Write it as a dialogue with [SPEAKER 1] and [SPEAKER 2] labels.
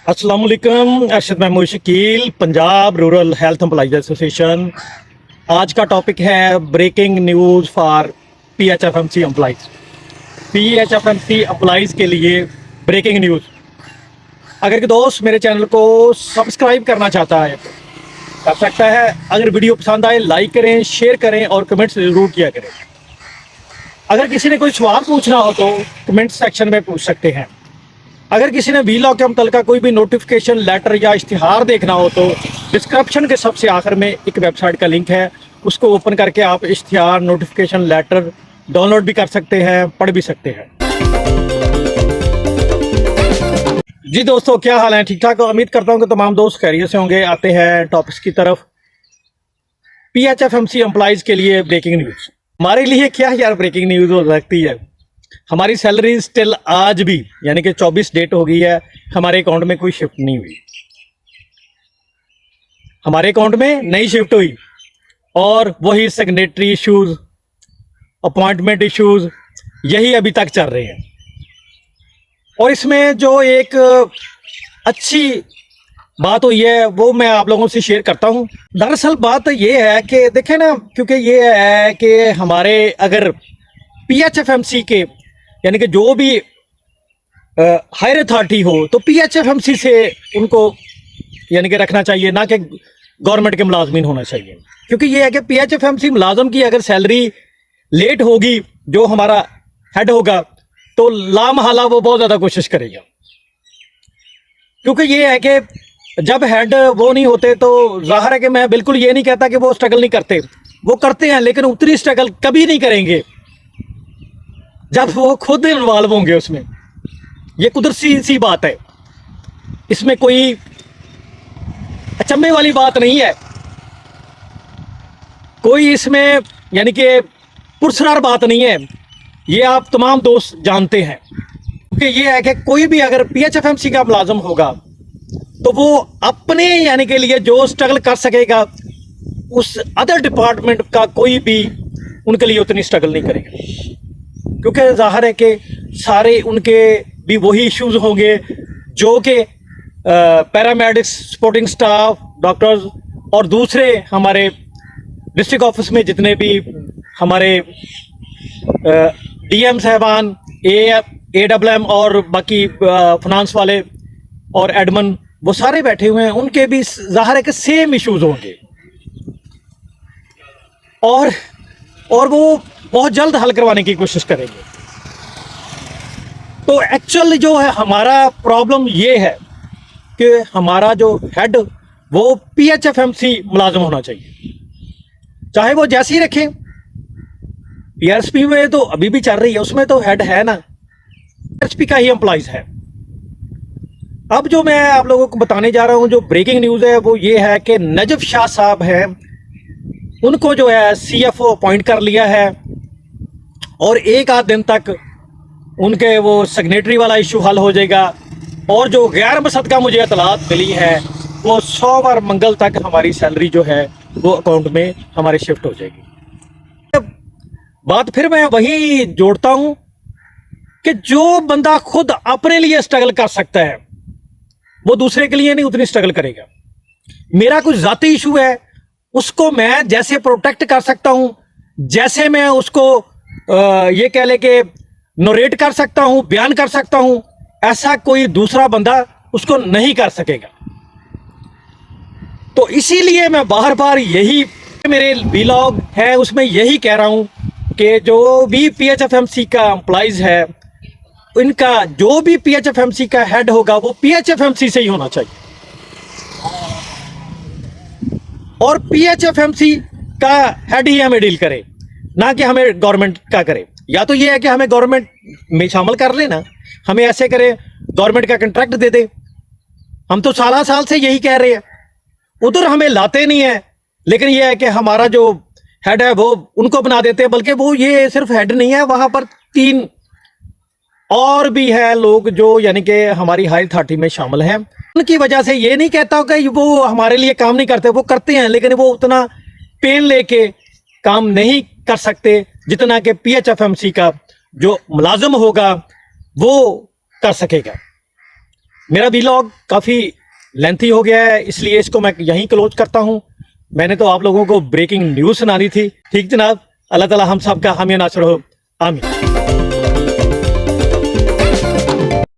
[SPEAKER 1] अस्सलाम वालेकुम। Arshad Mahmood Shakeel, Punjab rural health employees association. आज का टॉपिक है breaking news for PHFMC employees. PHFMC employees के लिए ब्रेकिंग न्यूज़। अगर कोई दोस्त मेरे चैनल को सब्सक्राइब करना चाहता है कर सकता है। अगर वीडियो पसंद आए लाइक करें, शेयर करें और कमेंट्स ज़रूर किया करें। अगर किसी ने कोई सवाल पूछना हो तो कमेंट सेक्शन में पूछ सकते हैं। अगर किसी ने वीलॉग के मुतल्लिक़ कोई भी नोटिफिकेशन लेटर या इश्तिहार देखना हो तो डिस्क्रिप्शन के सबसे आखिर में एक वेबसाइट का लिंक है, उसको ओपन करके आप इश्तिहार, नोटिफिकेशन लेटर डाउनलोड भी कर सकते हैं, पढ़ भी सकते हैं। जी दोस्तों, क्या हाल है? ठीक ठाक? उम्मीद करता हूँ कि तमाम दोस्त खैरियत से होंगे। आते हैं टॉपिक्स की तरफ। PHFMC एम्प्लॉइज़ के लिए ब्रेकिंग न्यूज़। हमारे लिए क्या यार ब्रेकिंग न्यूज़ हो सकती है? हमारी सैलरी स्टिल आज भी यानी कि 24 डेट हो गई है, हमारे अकाउंट में कोई शिफ्ट नहीं हुई। हमारे अकाउंट में नहीं शिफ्ट हुई और वही सिग्नेटरी इश्यूज, अपॉइंटमेंट इश्यूज यही अभी तक चल रहे हैं। और इसमें जो एक अच्छी बात हुई है वो मैं आप लोगों से शेयर करता हूं। दरअसल बात ये है कि देखें ना, क्योंकि ये है कि हमारे अगर PHFMC के यानी कि जो भी हायर अथॉरिटी हो तो PHFMC से उनको यानी कि रखना चाहिए, ना कि गवर्नमेंट के मुलाजमीन होना चाहिए। क्योंकि ये है कि PHFMC मुलाजम की अगर सैलरी लेट होगी, जो हमारा हेड होगा तो लामहला वो बहुत ज़्यादा कोशिश करेगा। क्योंकि ये है कि जब हेड वो नहीं होते तो जाहिर है कि मैं बिल्कुल ये नहीं कहता कि वो स्ट्रगल नहीं करते, वो करते हैं, लेकिन उतनी स्ट्रगल कभी नहीं करेंगे जब वो खुद इन्वॉल्व होंगे उसमें। ये कुदरती सी बात है, इसमें कोई अचंभे वाली बात नहीं है, कोई इसमें यानी कि पुरस्कार बात नहीं है। ये आप तमाम दोस्त जानते हैं। क्योंकि ये है कि कोई भी अगर PHFMC का मुलाजम होगा तो वो अपने यानी के लिए जो स्ट्रगल कर सकेगा, उस अदर डिपार्टमेंट का कोई भी उनके लिए उतनी स्ट्रगल नहीं करेगा। क्योंकि जाहिर है कि सारे उनके भी वही इश्यूज होंगे जो कि पैरामेडिक्स, सपोर्टिंग स्टाफ, डॉक्टर्स और दूसरे हमारे डिस्ट्रिक्ट ऑफिस में जितने भी हमारे DM साहबान, AWM और बाकी फाइनेंस वाले और एडमन, वो सारे बैठे हुए हैं, उनके भी जाहिर है कि सेम इश्यूज होंगे और वो बहुत जल्द हल करवाने की कोशिश करेंगे। तो एक्चुअली जो है हमारा प्रॉब्लम ये है कि हमारा जो हेड वो PHFMC मुलाजम होना चाहिए, चाहे वो जैसे ही रखें। PRSP में तो अभी भी चल रही है, उसमें तो हेड है ना, PRSP का ही एम्प्लॉइज है। अब जो मैं आप लोगों को बताने जा रहा हूं, जो ब्रेकिंग न्यूज़ है वो ये है कि नजफ शाह साहब हैं, उनको जो है CFO अपॉइंट कर लिया है और एक आध दिन तक उनके वो सिग्नेटरी वाला इशू हल हो जाएगा। और जो गैर मुसद्दका मुझे इतलात मिली है वो सोमवार मंगल तक हमारी सैलरी जो है वो अकाउंट में हमारे शिफ्ट हो जाएगी। बात फिर मैं वही जोड़ता हूं कि जो बंदा खुद अपने लिए स्ट्रगल कर सकता है वो दूसरे के लिए नहीं उतनी स्ट्रगल करेगा। मेरा कुछ जाती इशू है, उसको मैं जैसे प्रोटेक्ट कर सकता हूं, जैसे मैं उसको ये कह ले कि नोरेट कर सकता हूं, बयान कर सकता हूं, ऐसा कोई दूसरा बंदा उसको नहीं कर सकेगा। तो इसीलिए मैं बार बार यही मेरे व्लॉग है उसमें यही कह रहा हूं कि जो भी PHFMC का एम्प्लॉइज है, इनका जो भी PHFMC का हेड होगा वो PHFMC से ही होना चाहिए और PHFMC का हेड ही हमें डील करे, ना कि हमें गवर्नमेंट का करे। या तो ये है कि हमें गवर्नमेंट में शामिल कर लेना, हमें ऐसे करे, गवर्नमेंट का कंट्रैक्ट दे दे। हम तो साल से यही कह रहे हैं, उधर हमें लाते नहीं है। लेकिन ये है कि हमारा जो हेड है वो उनको बना देते हैं, बल्कि वो ये सिर्फ हेड नहीं है, वहां पर 3 और भी है लोग जो यानी कि हमारी हाई अथॉरिटी में शामिल हैं। उनकी वजह से ये नहीं कहता कि वो हमारे लिए काम नहीं करते, वो करते हैं, लेकिन वो उतना पेन लेके काम नहीं कर सकते जितना कि PHFMC का जो मुलाजम होगा वो कर सकेगा। मेरा वीलॉग काफ़ी लेंथी हो गया है, इसलिए इसको मैं यहीं क्लोज करता हूँ। मैंने तो आप लोगों को ब्रेकिंग न्यूज़ सुनानी थी। ठीक जनाब, अल्लाह ताला हम सब का हामी नासर हो। आमीन।